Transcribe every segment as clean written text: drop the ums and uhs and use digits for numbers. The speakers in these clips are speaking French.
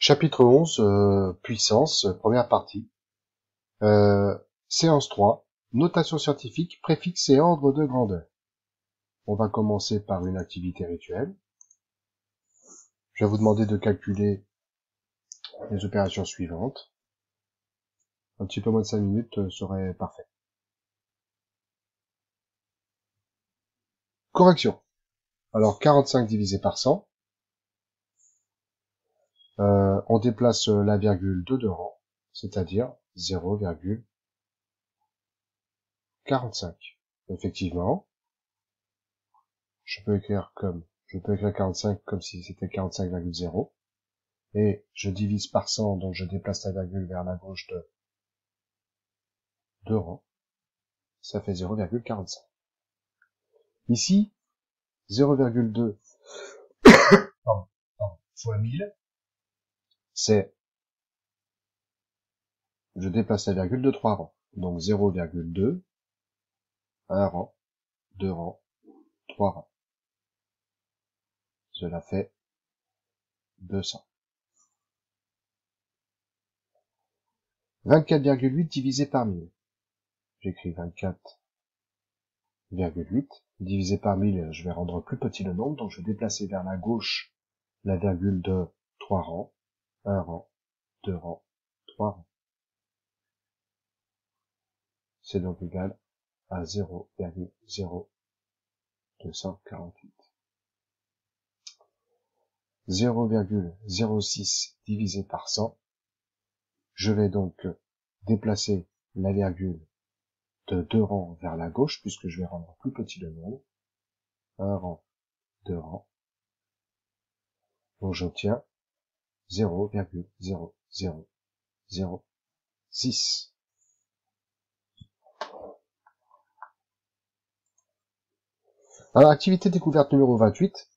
Chapitre 11, puissance, première partie. Séance 3, notation scientifique, préfixe et ordre de grandeur. On va commencer par une activité rituelle. Je vais vous demander de calculer les opérations suivantes. Un petit peu moins de 5 minutes serait parfait. Correction. Alors 45 divisé par 100. On déplace la virgule de 2 rangs, c'est-à-dire 0,45. Effectivement, je peux écrire 45 comme si c'était 45,0. Et je divise par 100, donc je déplace la virgule vers la gauche de 2 rangs. Ça fait 0,45. Ici, 0,2 fois 1000, c'est, je déplace la virgule de 3 rangs. Donc 0,2, 1 rang, 2 rangs, 3 rangs. Cela fait 200. 24,8 divisé par 1000. J'écris 24,8 divisé par 1000, je vais rendre plus petit le nombre, donc je vais déplacer vers la gauche la virgule de 3 rangs, 1 rang, 2 rangs, 3 rangs. C'est donc égal à 0,0248. 0,06 divisé par 100. Je vais donc déplacer la virgule de 2 rangs vers la gauche, puisque je vais rendre plus petit le nombre. 1 rang, 2 rangs. Donc j'obtiens 0,0006. Alors, activité découverte numéro 28,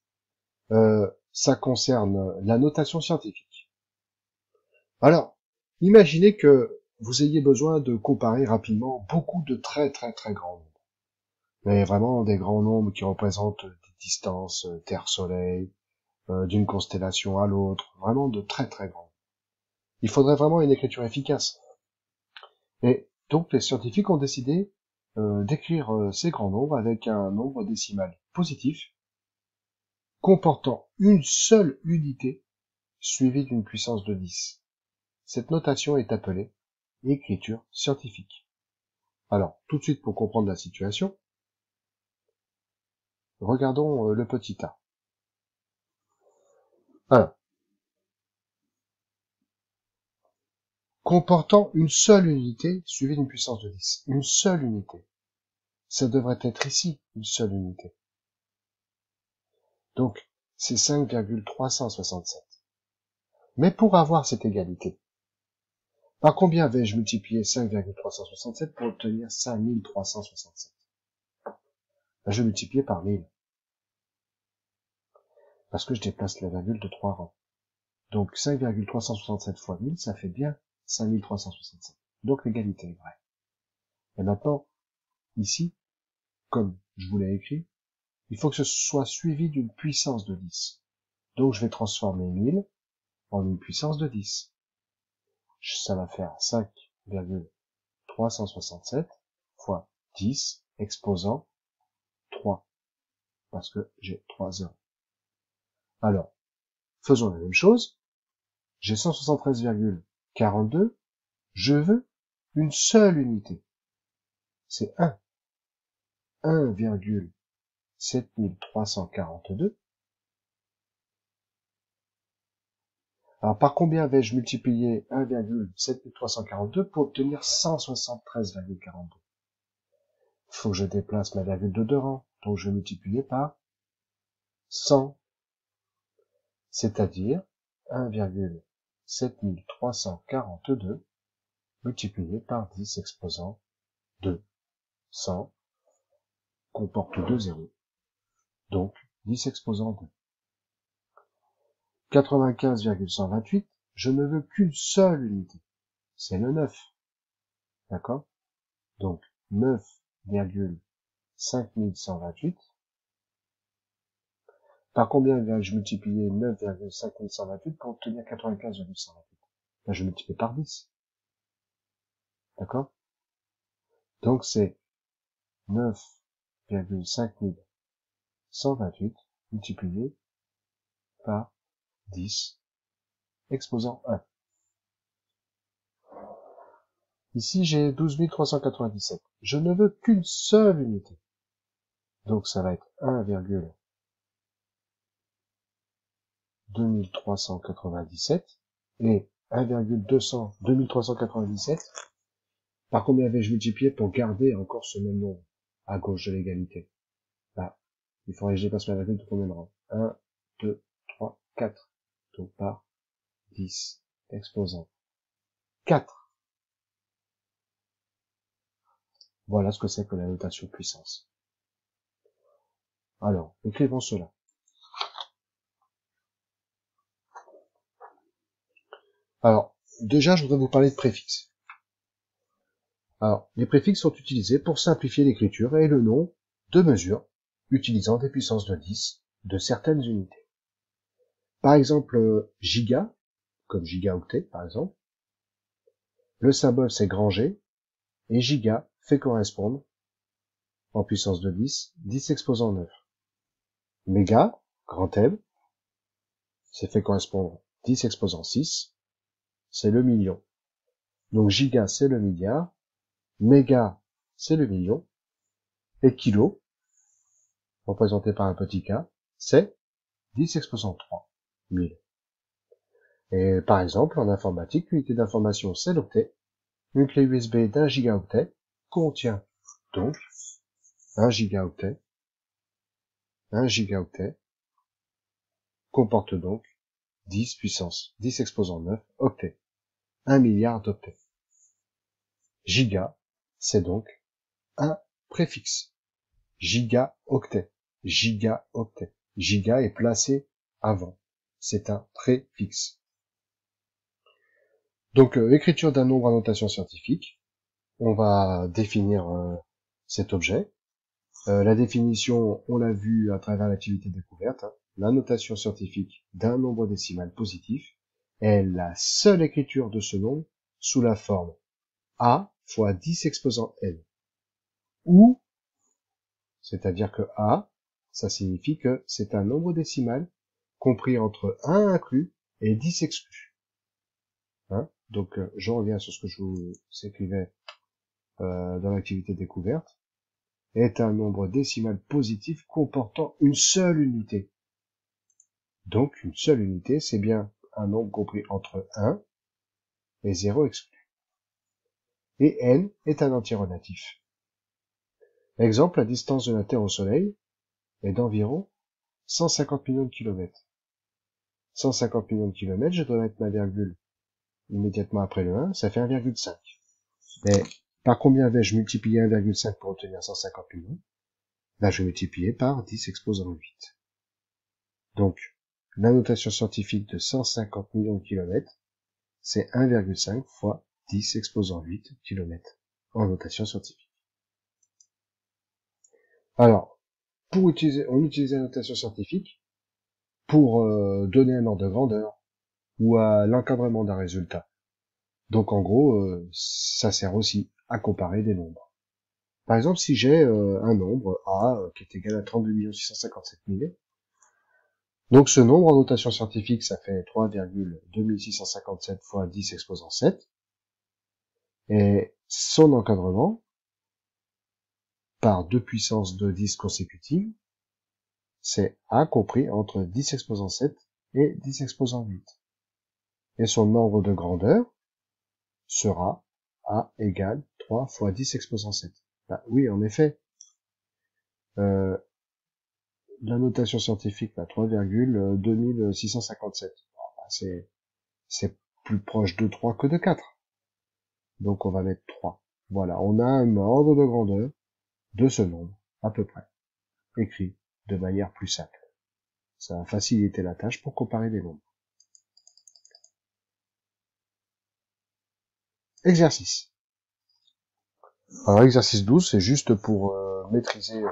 ça concerne la notation scientifique. Alors, imaginez que vous ayez besoin de comparer rapidement beaucoup de très grands nombres. Mais vraiment des grands nombres qui représentent des distances Terre-Soleil, d'une constellation à l'autre, vraiment de très grands. Il faudrait vraiment une écriture efficace. Et donc les scientifiques ont décidé d'écrire ces grands nombres avec un nombre décimal positif comportant une seule unité suivie d'une puissance de 10. Cette notation est appelée écriture scientifique. Alors, tout de suite pour comprendre la situation, regardons le petit a. 1. Comportant une seule unité suivie d'une puissance de 10. Une seule unité. Ça devrait être ici, une seule unité. Donc, c'est 5,367. Mais pour avoir cette égalité, par combien vais-je multiplier 5,367 pour obtenir 5367? Je vais multiplier par 1000. Parce que je déplace la virgule de 3 rangs. Donc 5,367 fois 1000, ça fait bien 5367. Donc l'égalité est vraie. Et maintenant, ici, comme je vous l'ai écrit, il faut que ce soit suivi d'une puissance de 10. Donc je vais transformer 1000 en une puissance de 10. Ça va faire 5,367 fois 10 exposant 3. Parce que j'ai 3 zéros. Alors, faisons la même chose. J'ai 173,42. Je veux une seule unité. C'est 1. 1,7342. Alors, par combien vais-je multiplier 1,7342 pour obtenir 173,42? Il faut que je déplace ma virgule de 2 rangs. Donc, je vais multiplier par 100. C'est-à-dire 1,7342 multiplié par 10 exposant 2. 100 comporte 2 zéros. Donc, 10 exposant 2. 95,128, je ne veux qu'une seule unité. C'est le 9. D'accord? Donc, 9,5128. Par combien vais-je multiplier 9,5128 pour obtenir 95,128? Là, je multiplie par 10. D'accord? Donc, c'est 9,5128 multiplié par 10 exposant 1. Ici, j'ai 12 397. Je ne veux qu'une seule unité. Donc, ça va être 1,2397 et 1,2397. Par combien vais-je multiplier pour garder encore ce même nombre à gauche de l'égalité? Là, il faudrait que je dépasse ma virgule de combien de rangs? 1, 2, 3, 4. Donc par 10 exposant 4. Voilà ce que c'est que la notation puissance. Alors, écrivons cela. Alors, déjà, je voudrais vous parler de préfixes. Alors, les préfixes sont utilisés pour simplifier l'écriture et le nom de mesure utilisant des puissances de 10 de certaines unités. Par exemple, giga, comme gigaoctet par exemple, le symbole c'est grand G, et giga fait correspondre, en puissance de 10, 10 exposant 9. Méga, grand M, c'est fait correspondre 10 exposant 6, c'est le million. Donc giga c'est le milliard, méga c'est le million, et kilo, représenté par un petit k, c'est 10 exposant 3, 1000. Et par exemple, en informatique, l'unité d'information c'est l'octet. Une clé USB d'1 gigaoctet contient donc 1 gigaoctet. 1 gigaoctet comporte donc 10 puissance 10 exposant 9 octets. 1 milliard d'octets. Giga, c'est donc un préfixe. Gigaoctet. Gigaoctet. Giga est placé avant. C'est un préfixe. Donc, écriture d'un nombre à notation scientifique. On va définir cet objet. La définition, on l'a vu à travers l'activité découverte. La notation scientifique d'un nombre décimal positif est la seule écriture de ce nombre sous la forme A fois 10 exposant n. Ou, c'est-à-dire que A, ça signifie que c'est un nombre décimal compris entre 1 inclus et 10 exclus. Hein? Donc, je reviens sur ce que je vous écrivais dans l'activité découverte. Est un nombre décimal positif comportant une seule unité. Donc, une seule unité, c'est bien un nombre compris entre 1 et 0 exclu. Et n est un entier relatif. Exemple, la distance de la Terre au Soleil est d'environ 150 millions de kilomètres. 150 millions de kilomètres, je dois mettre ma virgule immédiatement après le 1, ça fait 1,5. Mais par combien vais-je multiplier 1,5 pour obtenir 150 millions? Là, je vais multiplier par 10 exposant 8. Donc, la notation scientifique de 150 millions de kilomètres, c'est 1,5 fois 10 exposant 8 km en notation scientifique. Alors, on utilise la notation scientifique pour donner un ordre de grandeur ou à l'encadrement d'un résultat. Donc en gros, ça sert aussi à comparer des nombres. Par exemple, si j'ai un nombre A qui est égal à 32 657 000, donc ce nombre en notation scientifique, ça fait 3,2657 fois 10 exposant 7, et son encadrement, par 2 puissance de 10 consécutives, c'est A compris entre 10 exposant 7 et 10 exposant 8. Et son nombre de grandeur sera A égale 3 fois 10 exposant 7. Bah, oui, en effet, la notation scientifique, 3,2657. Bah, c'est plus proche de 3 que de 4. Donc on va mettre 3. Voilà, on a un ordre de grandeur de ce nombre, à peu près, écrit de manière plus simple. Ça va faciliter la tâche pour comparer des nombres. Exercice. Alors exercice 12, c'est juste pour maîtriser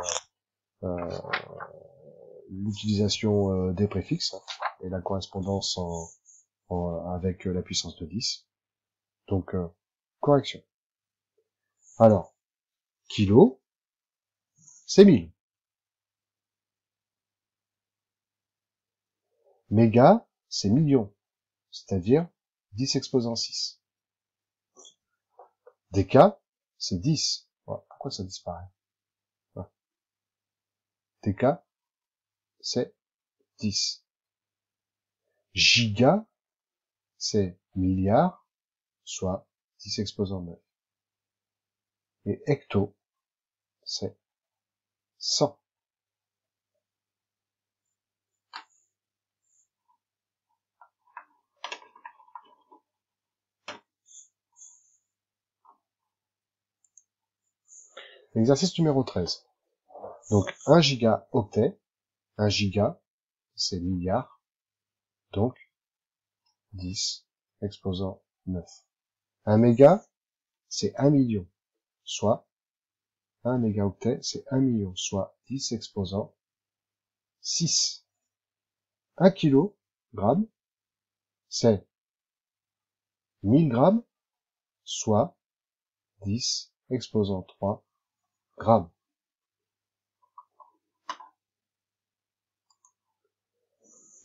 l'utilisation des préfixes et la correspondance avec la puissance de 10. Donc, correction. Alors, kilo, c'est 1000. Méga, c'est million, c'est-à-dire 10 exposant 6. Déca, c'est 10. Ouais, pourquoi ça disparaît? Ouais. Déca, c'est 10. Giga, c'est milliard, soit 10 exposant 9. Et hecto, c'est 100. Exercice numéro 13. Donc, 1 gigaoctet, 1 giga, c'est milliard, donc 10 exposant 9. 1 méga, c'est 1 million, soit 1 mégaoctet, c'est 1 million, soit 10 exposant 6. 1 kilogramme, c'est 1000 grammes, soit 10 exposant 3 grammes.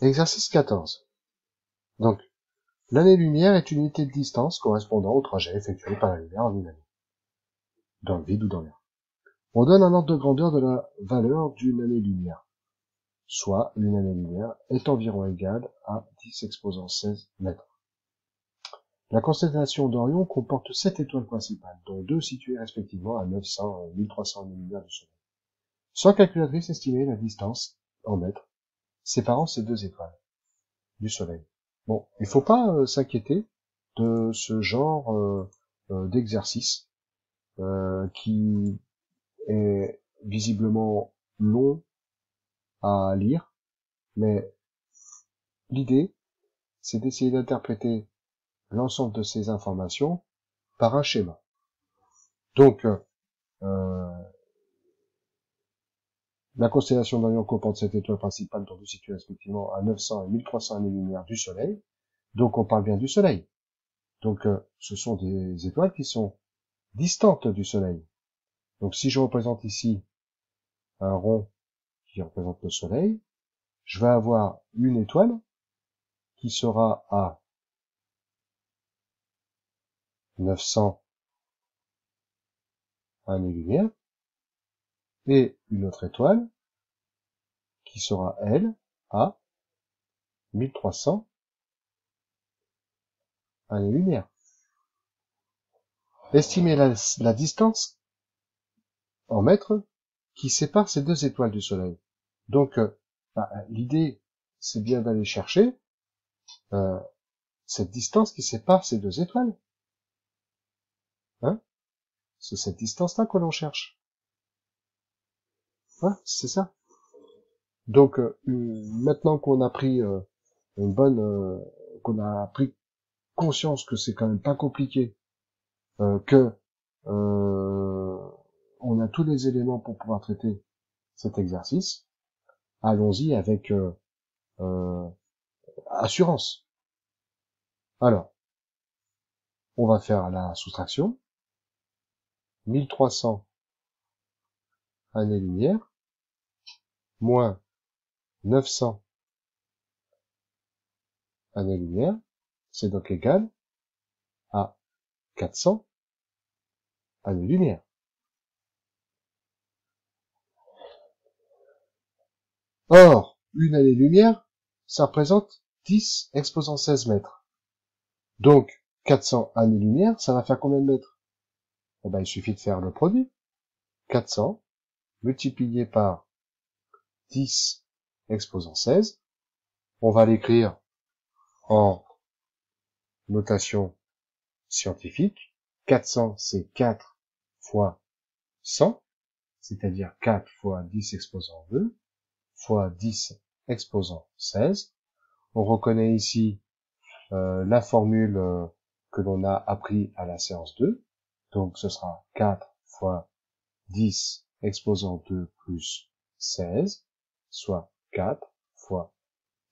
Exercice 14. Donc, l'année-lumière est une unité de distance correspondant au trajet effectué par la lumière en une année, dans le vide ou dans l'air. On donne un ordre de grandeur de la valeur d'une année-lumière, soit une année-lumière est environ égale à 10 exposant 16 mètres. La constellation d'Orion comporte 7 étoiles principales, dont 2 situées respectivement à 900 et 1300 années-lumière du Soleil. Sans calculatrice, estimer la distance en mètres séparant ces 2 étoiles du Soleil. Bon, il faut pas s'inquiéter de ce genre d'exercice qui est visiblement long à lire, mais l'idée, c'est d'essayer d'interpréter l'ensemble de ces informations par un schéma. Donc, la constellation d'Orion comporte 7 étoiles principales, dont 2 situées respectivement à 900 et 1300 années-lumière du Soleil. Donc, on parle bien du Soleil. Donc, ce sont des étoiles qui sont distantes du Soleil. Donc, si je représente ici un rond qui représente le Soleil, je vais avoir une étoile qui sera à 900 années-lumière et une autre étoile qui sera, elle, à 1300 années-lumière. Estimer la distance en mètres qui sépare ces 2 étoiles du Soleil. Donc, l'idée, c'est bien d'aller chercher cette distance qui sépare ces 2 étoiles. Hein? C'est cette distance-là que l'on cherche. Hein? C'est ça. Donc, maintenant qu'on a pris qu'on a pris conscience que c'est quand même pas compliqué, que on a tous les éléments pour pouvoir traiter cet exercice, allons-y avec assurance. Alors, on va faire la soustraction. 1300 années-lumière moins 900 années-lumière, c'est donc égal à 400 années-lumière. Or, une année-lumière, ça représente 10 exposant 16 mètres. Donc, 400 années-lumière, ça va faire combien de mètres? Eh ben, il suffit de faire le produit. 400 multiplié par 10 exposant 16. On va l'écrire en notation scientifique. 400, c'est 4 fois 100, c'est-à-dire 4 fois 10 exposant 2, fois 10 exposant 16. On reconnaît ici la formule que l'on a appris à la séance 2. Donc ce sera 4 fois 10 exposant 2 plus 16, soit 4 fois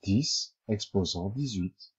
10 exposant 18.